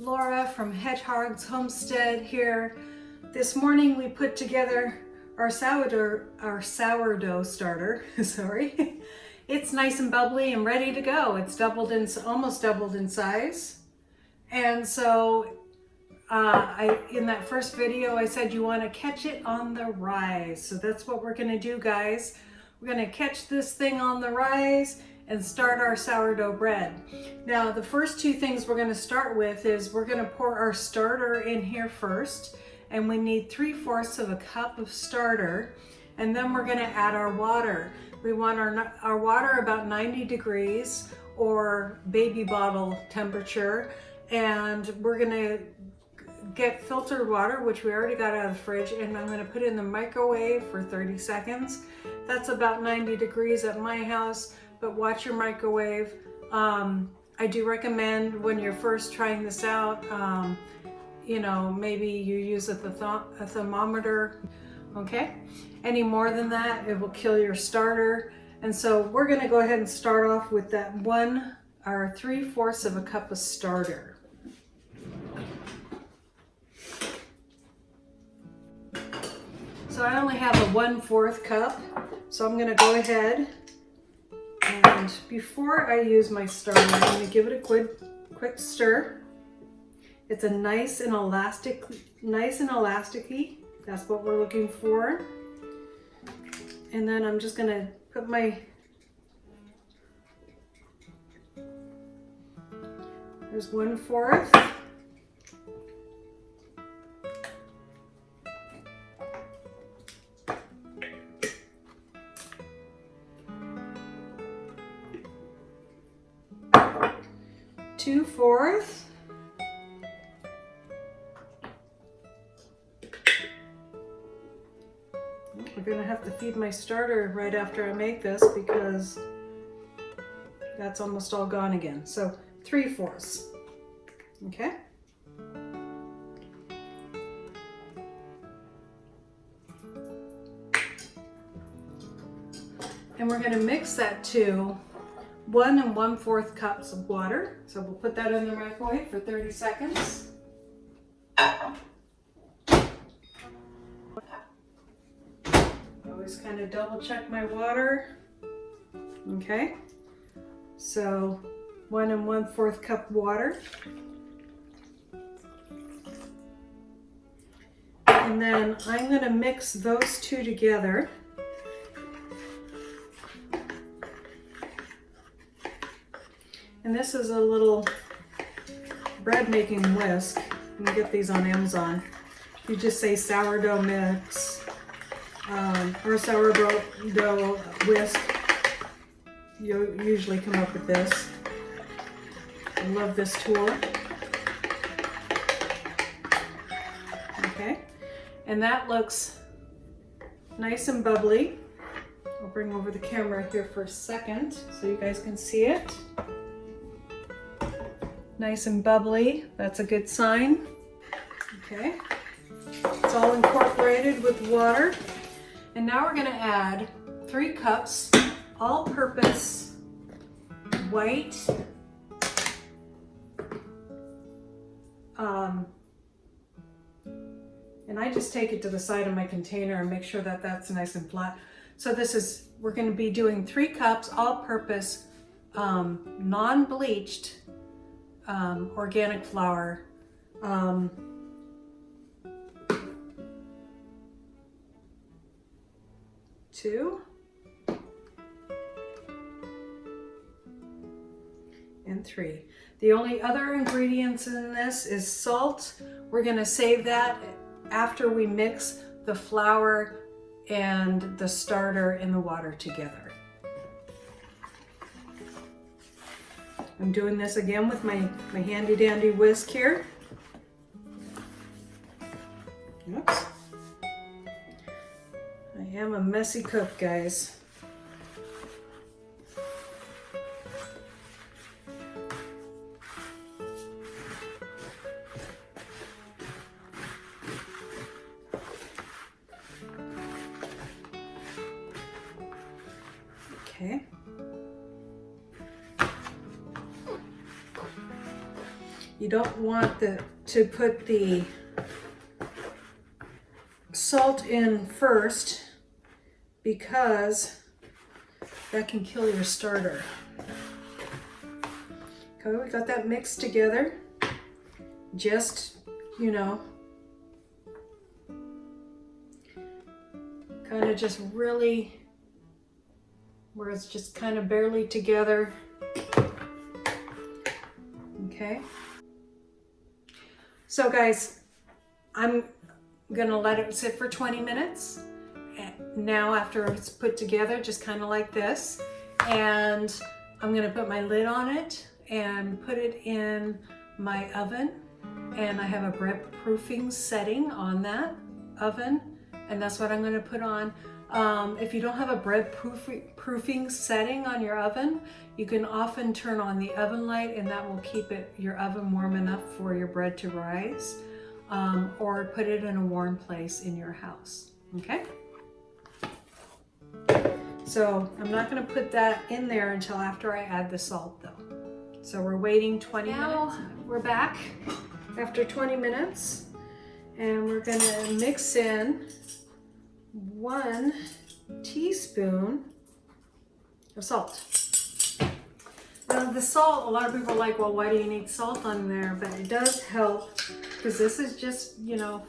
Laura from Hedgehog's Homestead here. This morning we put together our sourdough starter. Sorry. It's nice and bubbly and ready to go. It's almost doubled in size. And so in that first video I said you want to catch it on the rise. So that's what we're going to do, guys. We're going to catch this thing on the rise and start our sourdough bread. Now the first two things we're going to start with is we're going to pour our starter in here first, and we need 3/4 of a cup of starter, and then we're going to add our water. We want our water about 90 degrees or baby bottle temperature, and we're going to get filtered water, which we already got out of the fridge, and I'm going to put it in the microwave for 30 seconds. That's about 90 degrees at my house, but watch your microwave. I do recommend when you're first trying this out, you know, maybe you use a thermometer, okay? Any more than that, it will kill your starter. And so we're gonna go ahead and start off with that 3/4 of a cup of starter. So I only have a 1/4 cup, so I'm gonna go ahead and before I use my starter, I'm going to give it a quick stir. It's a nice and elasticy. That's what we're looking for. And then I'm just going to put there's 1/4. Two-fourths. We're gonna have to feed my starter right after I make this because that's almost all gone again. So 3/4. Okay. And we're gonna mix that to 1 1/4 cups of water. So we'll put that in the microwave for 30 seconds. Always kind of double check my water. Okay. So 1 1/4 cup water. And then I'm going to mix those two together. And this is a little bread making whisk. You can get these on Amazon. You just say sourdough mix or sourdough whisk. You'll usually come up with this. I love this tool. Okay, and that looks nice and bubbly. I'll bring over the camera here for a second so you guys can see it. Nice and bubbly, that's a good sign. Okay, it's all incorporated with water. And now we're gonna add 3 cups all-purpose white and I just take it to the side of my container and make sure that that's nice and flat. So we're gonna be doing 3 cups all-purpose non-bleached organic flour. 2 and 3. The only other ingredients in this is salt. We're going to save that after we mix the flour and the starter and the water together. I'm doing this again with my handy dandy whisk here. Oops. I am a messy cook, guys. Okay. You don't want to put the salt in first because that can kill your starter. Okay, we got that mixed together. Just, you know, kind of just really, where it's just kind of barely together. Okay. So guys, I'm gonna let it sit for 20 minutes. Now after it's put together, just kind of like this. And I'm gonna put my lid on it and put it in my oven. And I have a bread proofing setting on that oven. And that's what I'm gonna put on. If you don't have a bread proofing setting on your oven, you can often turn on the oven light and that will keep your oven warm enough for your bread to rise. Or put it in a warm place in your house, okay? So I'm not gonna put that in there until after I add the salt though. So we're waiting 20 minutes. Now we're back after 20 minutes and we're gonna mix in 1 teaspoon of salt. Now the salt, a lot of people are like, well, why do you need salt on there? But it does help because this is just, you know,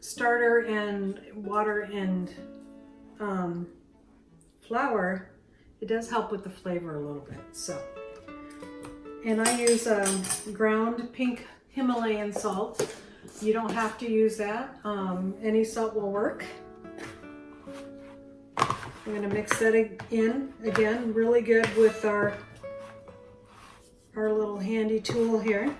starter and water and flour. It does help with the flavor a little bit. So, and I use ground pink Himalayan salt. You don't have to use that. Any salt will work. I'm going to mix that in again, really good with our little handy tool here.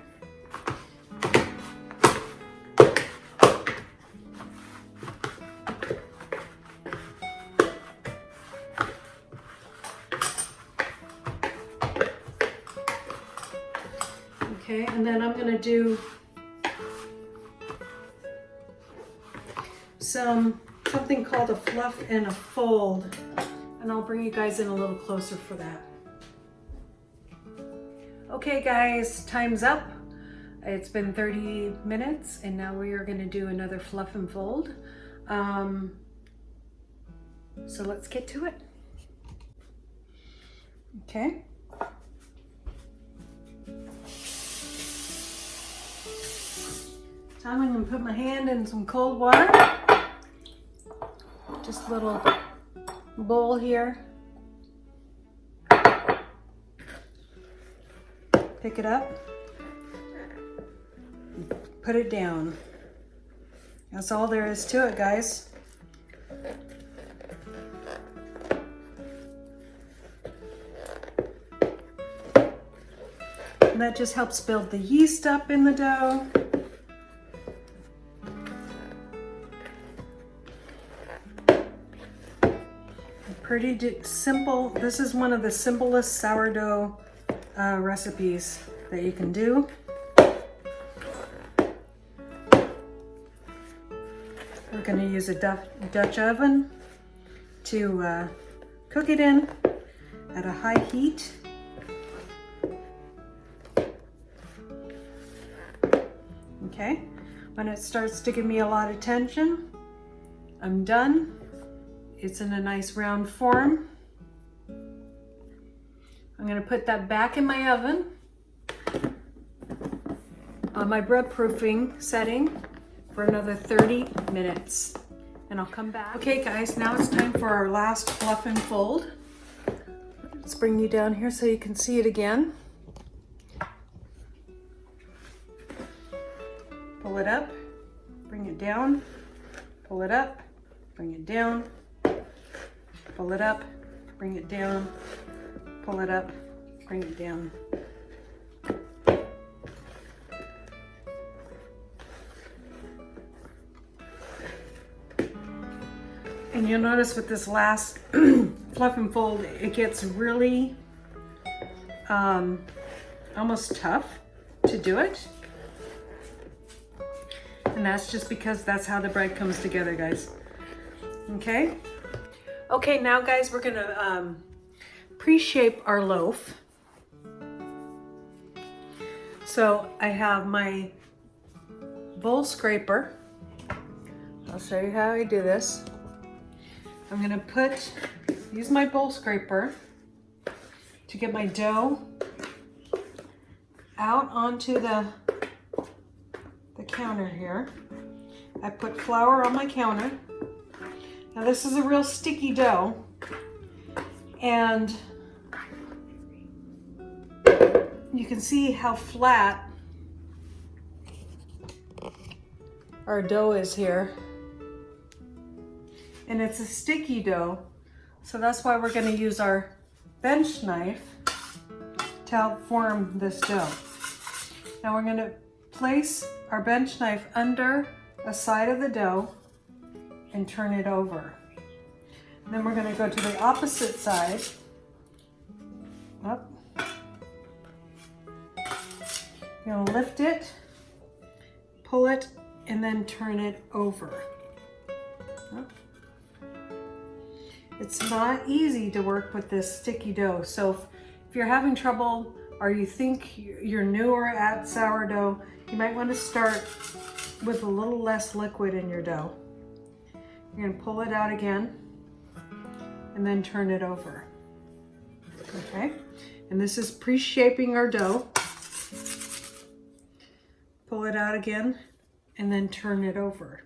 Okay, and then I'm going to do something called a fluff and a fold, and I'll bring you guys in a little closer for that. Okay guys, time's up. It's been 30 minutes and now we are going to do another fluff and fold. So let's get to it. Okay. So I'm going to put my hand in some cold water. Just a little bowl here. Pick it up. Put it down. That's all there is to it, guys. And that just helps build the yeast up in the dough. Pretty simple. This is one of the simplest sourdough recipes that you can do. We're going to use a Dutch oven to cook it in at a high heat. Okay, when it starts to give me a lot of tension, I'm done. It's in a nice round form. I'm going to put that back in my oven on my bread proofing setting for another 30 minutes. And I'll come back. Okay guys, now it's time for our last fluff and fold. Let's bring you down here so you can see it again. Pull it up, bring it down, pull it up, bring it down, pull it up, bring it down, pull it up, bring it down. And you'll notice with this last fluff and fold, it gets really almost tough to do it. And that's just because that's how the bread comes together, guys. Okay? Okay, now guys, we're gonna pre-shape our loaf. So I have my bowl scraper. I'll show you how I do this. I'm gonna use my bowl scraper to get my dough out onto the counter here. I put flour on my counter. Now this is a real sticky dough, and you can see how flat our dough is here. And it's a sticky dough, so that's why we're going to use our bench knife to help form this dough. Now we're going to place our bench knife under a side of the dough and turn it over. And then we're going to go to the opposite side. Up. You're going to lift it, pull it, and then turn it over. Up. It's not easy to work with this sticky dough, so if you're having trouble or you think you're newer at sourdough, you might want to start with a little less liquid in your dough. You're going to pull it out again and then turn it over. Okay, and this is pre-shaping our dough. Pull it out again and then turn it over.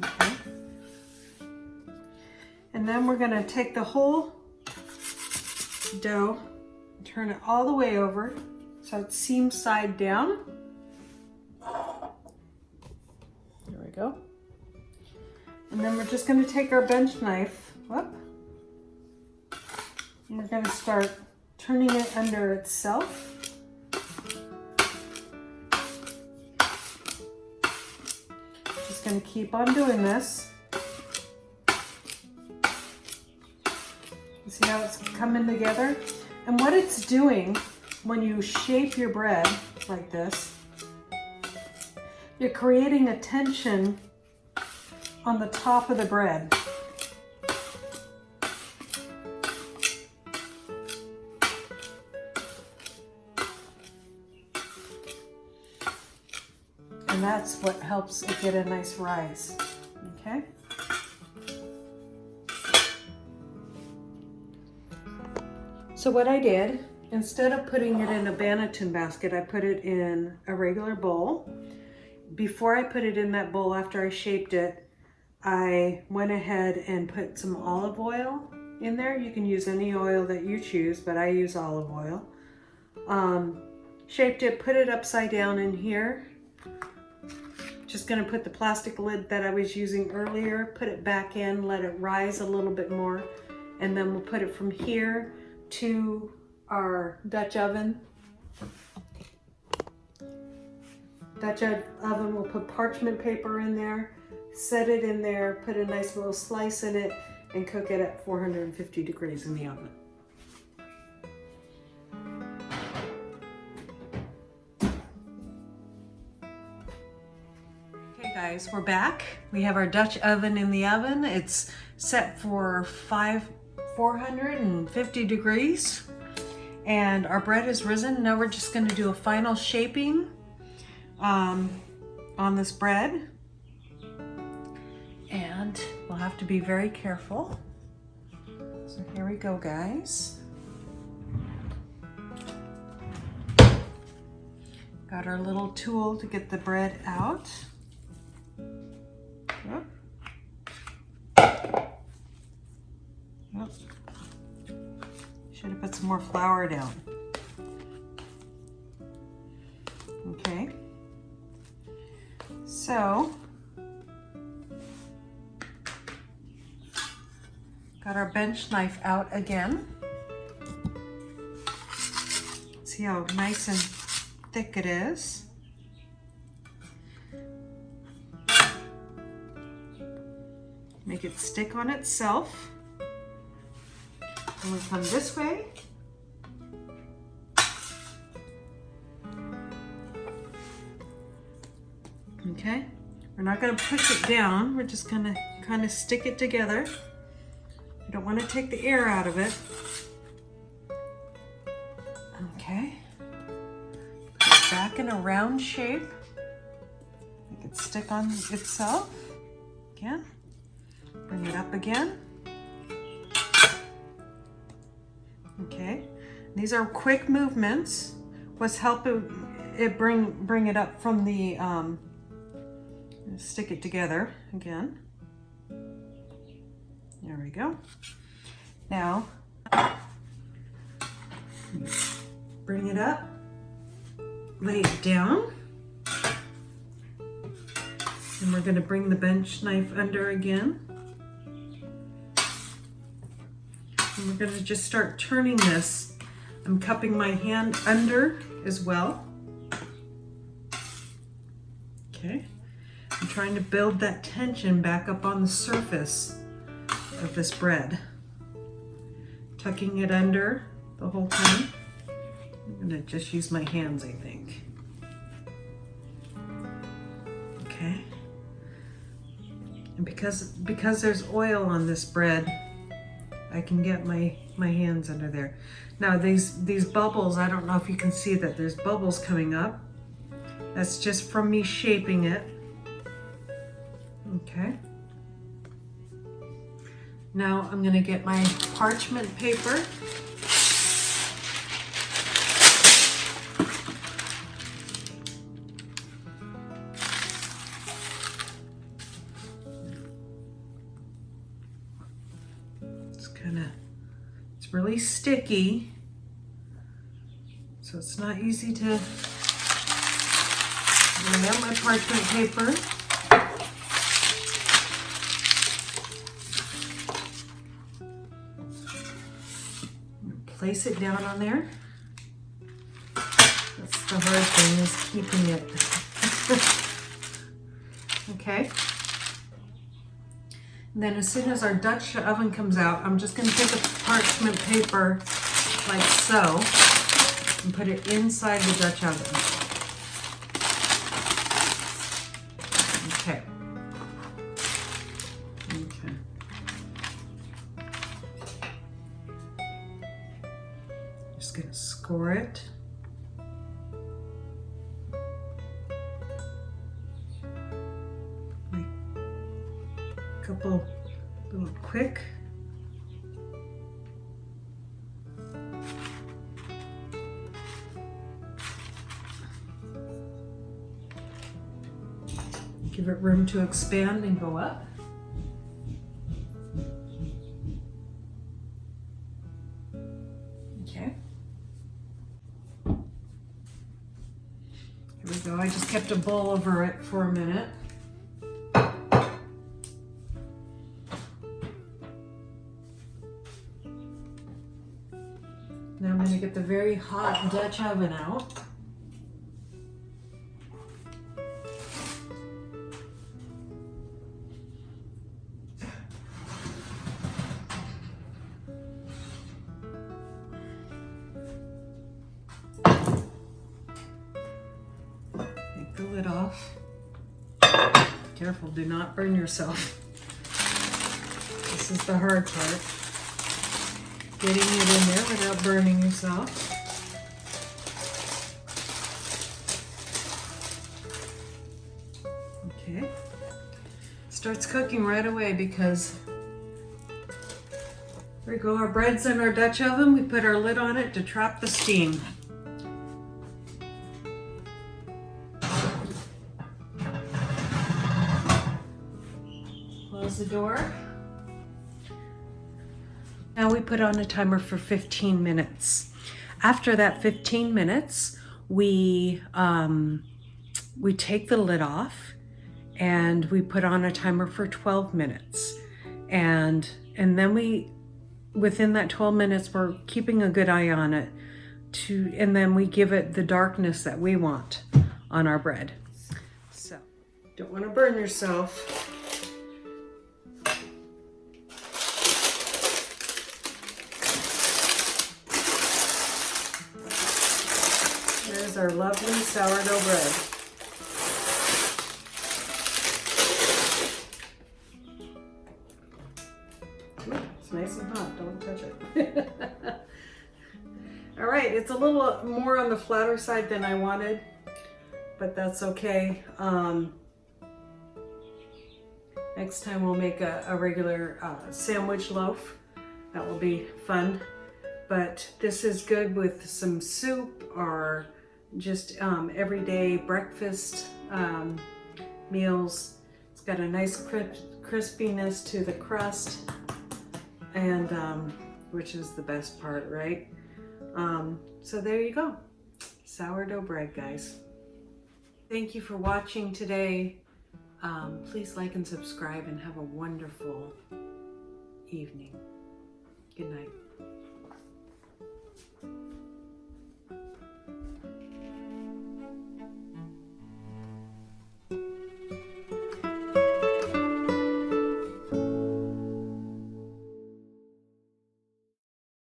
Okay. And then we're going to take the whole dough and turn it all the way over so it's seam side down. There we go. And then we're just going to take our bench knife, and we're going to start turning it under itself. Just going to keep on doing this. See how it's coming together? And what it's doing when you shape your bread like this, you're creating a tension on the top of the bread. And that's what helps it get a nice rise. Okay? So what I did, instead of putting it in a Banneton basket, I put it in a regular bowl. Before I put it in that bowl, after I shaped it, I went ahead and put some olive oil in there. You can use any oil that you choose, but I use olive oil. Shaped it, put it upside down in here. Just gonna put the plastic lid that I was using earlier, put it back in, let it rise a little bit more, and then we'll put it from here to our Dutch oven. Dutch oven, we'll put parchment paper in there, set it in there, put a nice little slice in it, and cook it at 450 degrees in the oven. Okay guys, we're back. We have our Dutch oven in the oven. It's set for 450 degrees, and our bread is risen. Now we're just going to do a final shaping on this bread, and we'll have to be very careful. So here we go, guys. Got our little tool to get the bread out. Yep. Yep. Should have put some more flour down. Okay. So, got our bench knife out again. See how nice and thick it is. Make it stick on itself. And we come this way. Okay, we're not going to push it down. We're just going to kind of stick it together. You don't want to take the air out of it. Okay. Put it back in a round shape. Make it stick on itself. Again. Bring it up again. Okay. These are quick movements. What's helping it bring it up from the stick it together again. There we go. Now bring it up, lay it down, and we're going to bring the bench knife under again. And we're going to just start turning this. I'm cupping my hand under as well. Okay. I'm trying to build that tension back up on the surface of this bread. Tucking it under the whole time. I'm going to just use my hands, I think. Okay. And because there's oil on this bread, I can get my hands under there. Now these bubbles, I don't know if you can see that there's bubbles coming up. That's just from me shaping it. Okay. Now I'm going to get my parchment paper. It's really sticky, so it's not easy to lay out my parchment paper. Place it down on there. That's the hard thing, is keeping it. Okay. And then as soon as our Dutch oven comes out, I'm just going to take a parchment paper like so and put it inside the Dutch oven. Okay. Okay. Just going to score it. Couple little quick. Give it room to expand and go up. Okay. Here we go. I just kept a bowl over it for a minute. Now I'm going to get the very hot Dutch oven out. Take the lid off. Careful, do not burn yourself. This is the hard part. Getting it in there without burning yourself. Okay. Starts cooking right away because there we go. Our bread's in our Dutch oven. We put our lid on it to trap the steam. Close the door. Now we put on a timer for 15 minutes. After that 15 minutes, we take the lid off and we put on a timer for 12 minutes. And then within that 12 minutes, we're keeping a good eye on it and then we give it the darkness that we want on our bread. So, don't want to burn yourself. There's our lovely sourdough bread. Ooh, it's nice and hot, don't touch it. All right, it's a little more on the flatter side than I wanted. but that's okay. Next time we'll make a regular sandwich loaf. That will be fun. But this is good with some soup or just everyday breakfast meals. It's got a nice crispiness to the crust, and which is the best part, right? So there you go. Sourdough bread, guys. Thank you for watching today. Please like and subscribe and have a wonderful evening. Good night.